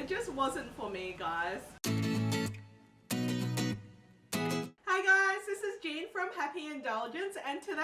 it just wasn't for me, guys. Hi guys, this is Jean from Happy Indulgence, and today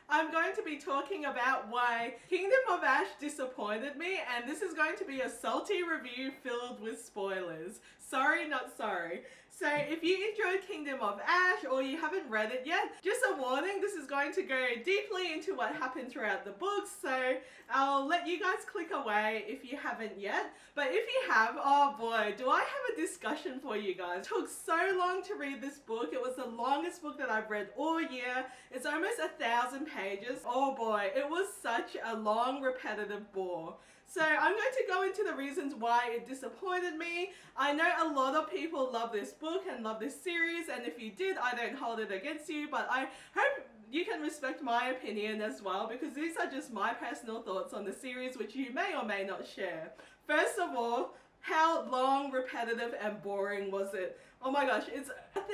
I'm going to be talking about why Kingdom of Ash disappointed me, and this is going to be a salty review filled with spoilers. Sorry, not sorry. So if you enjoyed Kingdom of Ash or you haven't read it yet, just a warning, this is going to go deeply into what happened throughout the books, so I'll let you guys click away if you haven't yet. But if you have, oh boy, do I have a discussion for you guys. It took so long to read this book. It was the longest book that I've read all year. It's almost 1,000 pages. Oh boy, it was such a long, repetitive bore. So I'm going to go into the reasons why it disappointed me. I know a lot of people love this book and love this series, and if you did, I don't hold it against you, but I hope you can respect my opinion as well, because these are just my personal thoughts on the series, which you may or may not share. First of all, how long, repetitive, and boring was it? Oh my gosh, it's 1,000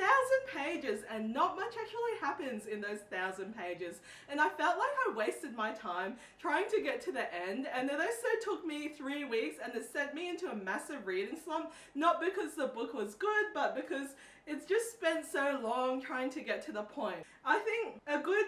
pages and not much actually happens in those 1,000 pages. And I felt like I wasted my time trying to get to the end, and it also took me 3 weeks, and it sent me into a massive reading slump, not because the book was good, but because it's just spent so long trying to get to the point. I think a good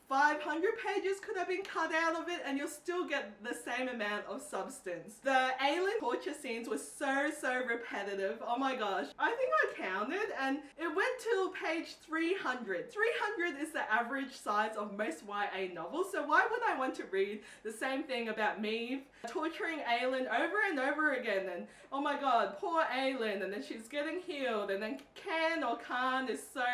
500 pages could have been cut out of it and you'll still get the same amount of substance. The alien torture scenes were so repetitive. Oh my gosh. I think I counted and it went till page 300. 300 is the average size of most YA novels, so why would I want to read the same thing about Maeve torturing Aelin over and over again, and oh my god, poor Aelin, and then she's getting healed, and then Khan is so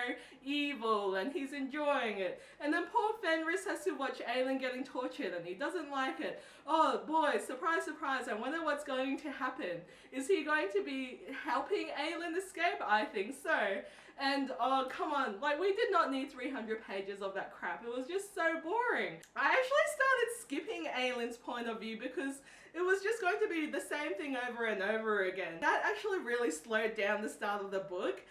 evil and he's enjoying it, and then poor Fenris has to watch Aelin getting tortured and he doesn't like it. Oh boy, surprise surprise, I wonder what's going to happen. Is he going to be helping Aelin escape? I think so. And oh come on, we did not need 300 pages of that crap. It was just so boring. I actually started skipping Aelin's point of view because it was just going to be the same thing over and over again. That actually really slowed down the start of the book.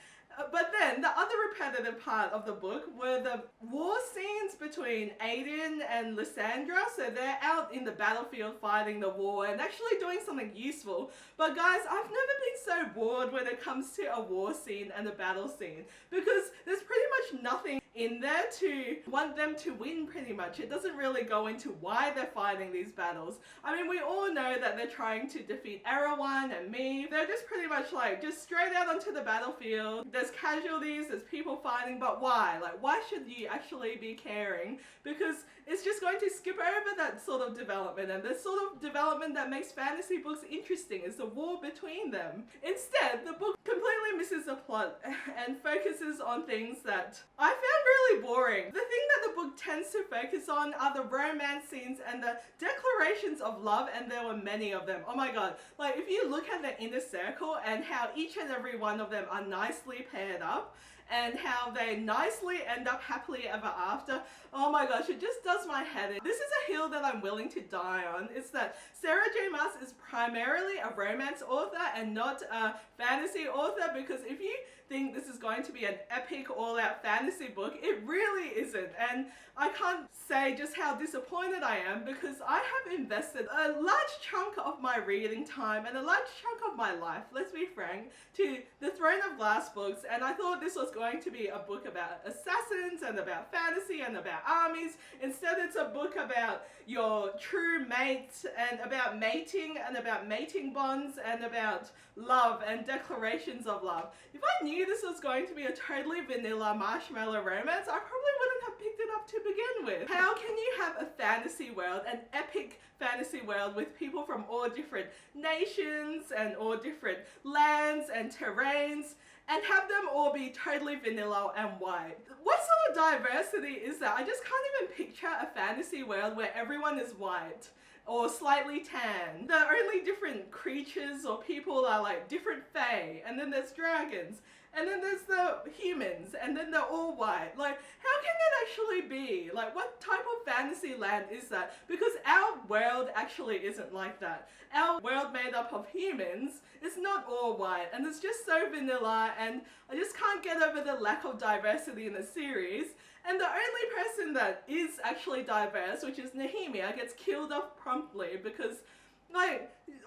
But then the other repetitive part of the book were the war scenes between Aiden and Lysandra. So they're out in the battlefield fighting the war and actually doing something useful. But guys, I've never been so bored when it comes to a war scene and a battle scene, because there's pretty much nothing in there to want them to win pretty much. It doesn't really go into why they're fighting these battles. I mean, we all know that they're trying to defeat Erewhon and Maeve. They're just pretty much just straight out onto the battlefield. There's casualties, there's people fighting, but why? Why should you actually be caring? Because it's just going to skip over that sort of development, and the sort of development that makes fantasy books interesting is the war between them. Instead, the book completely misses the plot and focuses on things that I found really boring. The thing that the book tends to focus on are the romance scenes and the declarations of love, and there were many of them. Oh my god, if you look at the inner circle and how each and every one of them are nicely paired up, and how they nicely end up happily ever after. Oh my gosh, it just does my head in. This is a hill that I'm willing to die on. It's that Sarah J Maas is primarily a romance author and not a fantasy author, because if you think this is going to be an epic all-out fantasy book, it really isn't. And I can't say just how disappointed I am, because I have invested a large chunk of my reading time and a large chunk of my life, let's be frank, to the Throne of Glass books, and I thought this was going to be a book about assassins and about fantasy and about armies. Instead, it's a book about your true mate and about mating bonds and about love and declarations of love. If I knew this was going to be a totally vanilla marshmallow romance, I probably wouldn't have picked it up to begin with. How can you have a fantasy world, an epic fantasy world with people from all different nations and all different lands and terrains, and have them all be totally vanilla and white? What sort of diversity is that? I just can't even picture a fantasy world where everyone is white or slightly tan. The only different creatures or people are different fae, and then there's dragons, and then there's the humans, and then they're all white. How can that actually be? What type of fantasy land is that? Because our world actually isn't like that. Our world made up of humans is not all white, and it's just so vanilla, and I just can't get over the lack of diversity in the series. And the only person that is actually diverse, which is Nehemia, gets killed off promptly because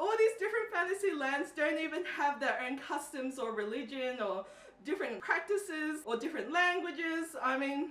all these different fantasy lands don't even have their own customs or religion or different practices or different languages. I mean,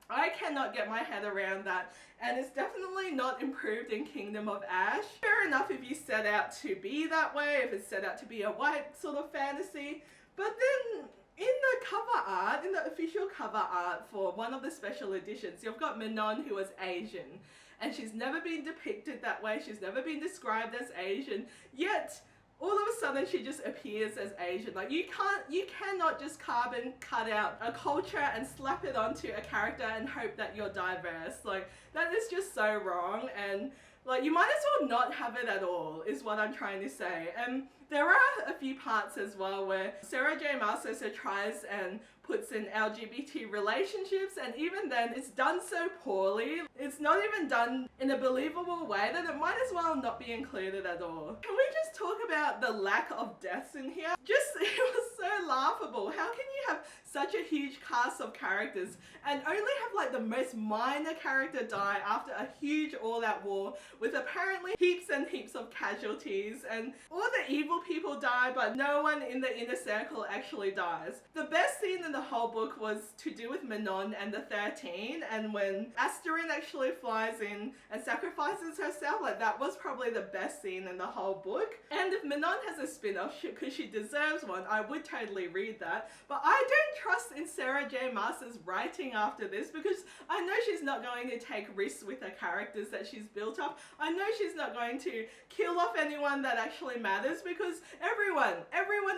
I cannot get my head around that, and it's definitely not improved in Kingdom of Ash. Fair enough if you set out to be that way, if it's set out to be a white sort of fantasy, but then in the cover art, in the official cover art for one of the special editions, you've got Manon, who is Asian, and she's never been depicted that way, she's never been described as Asian, yet all of a sudden she just appears as Asian. Like, you cannot just carbon cut out a culture and slap it onto a character and hope that you're diverse. Like, that is just so wrong, and like, you might as well not have it at all, is what I'm trying to say. And there are a few parts as well where Sarah J. Maas also tries and puts in LGBT relationships, and even then it's done so poorly. It's not even done in a believable way that it might as well not be included at all. Can we just talk about the lack of deaths in here? It was so laughable. How can you have such a huge cast of characters and only have like the most minor character die after a huge all-out war with apparently heaps and heaps of casualties, and all the evil people die but no one in the inner circle actually dies? The best scene in the whole book was to do with Manon and the 13, and when Asterin actually flies in and sacrifices herself, like, that was probably the best scene in the whole book. And if Manon has a spin-off, because she deserves one, I would totally read that. But I don't trust in Sarah J. Maas's writing after this, because I know she's not going to take risks with the characters that she's built up. I know she's not going to kill off anyone that actually matters, because everyone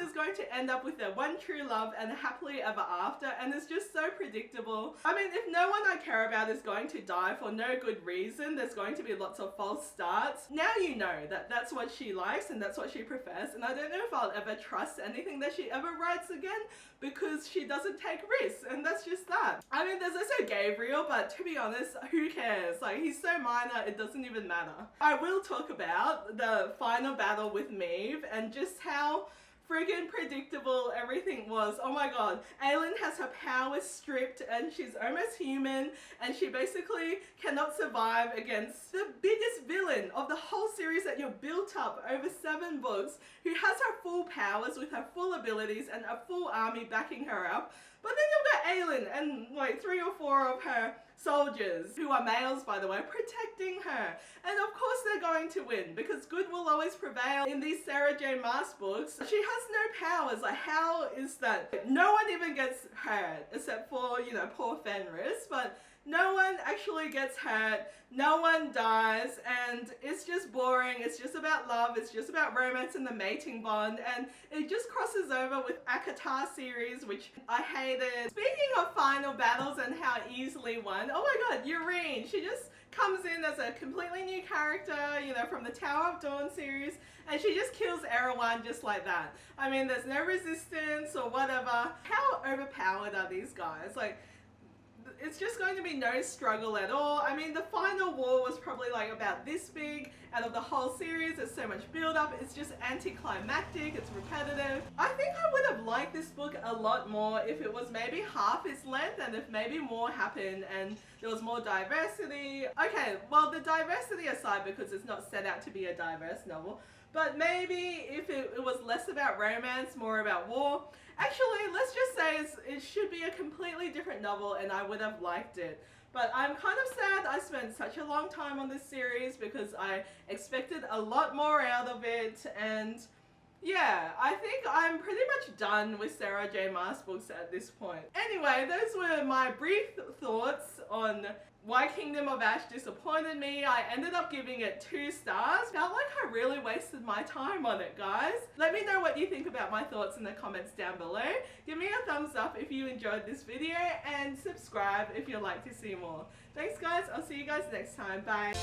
is going to end up with their one true love and happily ever after, and it's just so predictable. I mean, if no one I care about is going to die for no good reason, there's going to be lots of false starts. Now you know that that's what she likes and that's what she prefers, and I don't know if I'll ever trust anything that she ever writes again, because she doesn't take risks, and that's just that. I mean, there's also Gabriel, but to be honest, who cares? Like, he's so minor, it doesn't even matter. I will talk about the final battle with Maeve and just how friggin' predictable everything was. Oh my god. Aelin has her powers stripped and she's almost human, and she basically cannot survive against the biggest villain of the whole series that you've built up over 7 books, who has her full powers with her full abilities and a full army backing her up. But then you've got Aelin and like 3 or 4 of her soldiers, who are males by the way, protecting her. And of course they're going to win, because good will always prevail in these Sarah J. Maas books. She has no powers. Like, how is that? No one even gets hurt, except for, you know, poor Fenris, but no one actually gets hurt, no one dies, and it's just boring. It's just about love, it's just about romance and the mating bond, and it just crosses over with Akatar series, which I hated. Speaking of final battles and how easily won, oh my god, Yrene, she just comes in as a completely new character, you know, from the Tower of Dawn series, and she just kills Erewhon just like that. I mean, there's no resistance or whatever. How overpowered are these guys? Like, it's just going to be no struggle at all. I mean, the final war was probably like about this big out of the whole series. There's so much build up. It's just anticlimactic. It's repetitive. I think I would have liked this book a lot more if it was maybe half its length, and if maybe more happened and there was more diversity. Okay, well, the diversity aside, because it's not set out to be a diverse novel, but maybe if it was less about romance, more about war. Actually, let's just say it should be a completely different novel, and I would have liked it. But I'm kind of sad I spent such a long time on this series, because I expected a lot more out of it, and yeah, I think I'm pretty much done with Sarah J. Maas books at this point. Anyway, those were my brief thoughts on why Kingdom of Ash disappointed me. I ended up giving it 2 stars. Felt like I really wasted my time on it, guys. Let me know what you think about my thoughts in the comments down below. Give me a thumbs up if you enjoyed this video, and subscribe if you'd like to see more. Thanks guys, I'll see you guys next time. Bye.